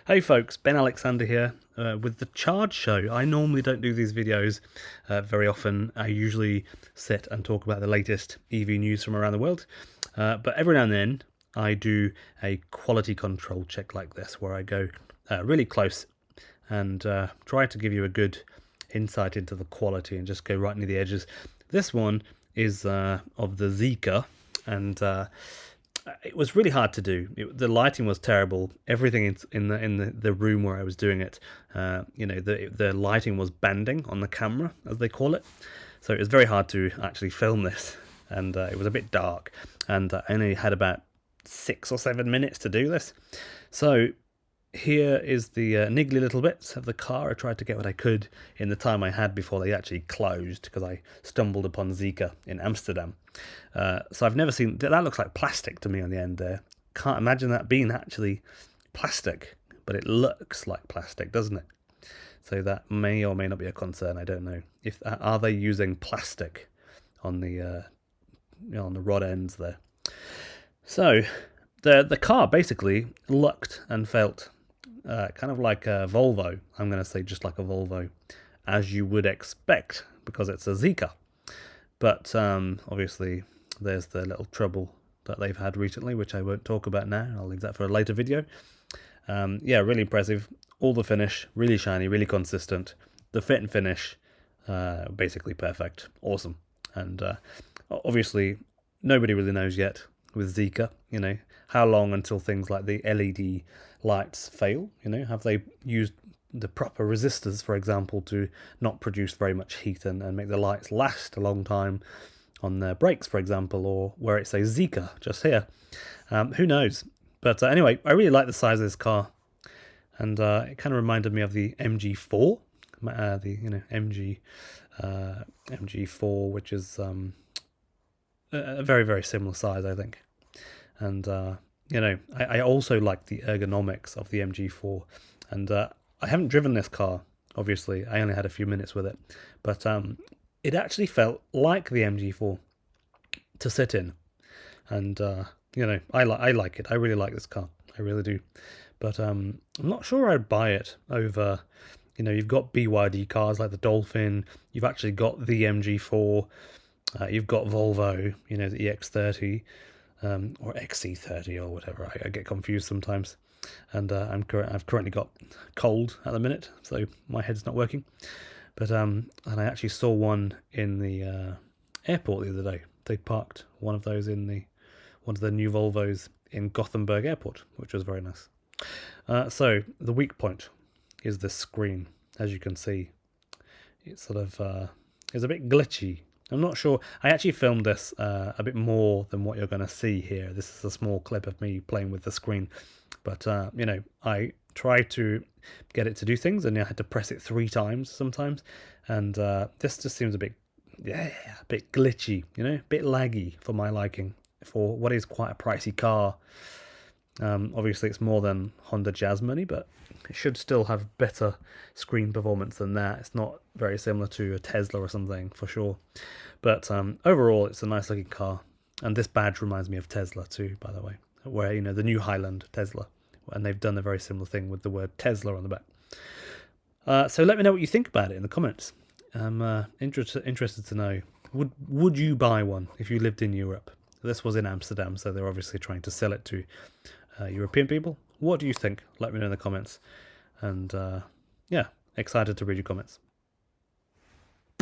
Hey folks, Ben Alexander here with the Charge Show. I normally don't do these videos very often. I usually sit and talk about the latest EV news from around the world. But every now and then I do a quality control check like this, where I go really close and try to give you a good insight into the quality and just go right near the edges. This one is of the Zeekr, and it was really hard to do. The lighting was terrible. Everything in the room where I was doing it, the lighting was banding on the camera, as they call it. So it was very hard to actually film this, and it was a bit dark. And I only had about 6 or 7 minutes to do this. So here is the niggly little bits of the car. I tried to get what I could in the time I had before they actually closed, because I stumbled upon Zeekr in Amsterdam. So I've never seen that. Looks like plastic to me on the end there. Can't imagine that being actually plastic, but it looks like plastic, doesn't it? So that may or may not be a concern. I don't know. If are they using plastic on the on the rod ends there? So the car basically looked and felt kind of like a Volvo. I'm going to say just like a Volvo, as you would expect, because it's a Zeekr. But obviously there's the little trouble that they've had recently, which I won't talk about now. I'll leave that for a later video. Yeah, really impressive. All the finish, really shiny, really consistent. The fit and finish, basically perfect. Awesome. And obviously nobody really knows yet with Zeekr, how long until things like the LED lights fail. Have they used the proper resistors, for example, to not produce very much heat and make the lights last a long time on their brakes, for example, or where it says Zeekr just here. Who knows? But anyway, I really like the size of this car, and it kind of reminded me of the MG4, MG4, which is a very, very similar size, I think. And I also like the ergonomics of the MG4, and I haven't driven this car, obviously. I only had a few minutes with it, but it actually felt like the MG4 to sit in, and I like it. I really like this car. I really do. But I'm not sure I'd buy it over. You've got BYD cars like the Dolphin. You've actually got the MG4. You've got Volvo. The EX30 or XC30 or whatever. I get confused sometimes. And I've currently got cold at the minute, so my head's not working. But and I actually saw one in the airport the other day. They parked one of those in one of the new Volvos in Gothenburg Airport, which was very nice. So the weak point is the screen. As you can see, it sort of is a bit glitchy. I'm not sure. I actually filmed this a bit more than what you're going to see here. This is a small clip of me playing with the screen. But, I tried to get it to do things, and I had to press it 3 times sometimes. And this just seems a bit glitchy, a bit laggy for my liking, for what is quite a pricey car. Obviously, it's more than Honda Jazz money, but it should still have better screen performance than that. It's not very similar to a Tesla or something, for sure. But overall, it's a nice looking car. And this badge reminds me of Tesla too, by the way, where, the New Highland Tesla. And they've done a very similar thing with the word Tesla on the back. So let me know what you think about it in the comments. I'm interested to know, would you buy one if you lived in Europe? This was in Amsterdam, so they're obviously trying to sell it to European people. What do you think? Let me know in the comments. And yeah, excited to read your comments.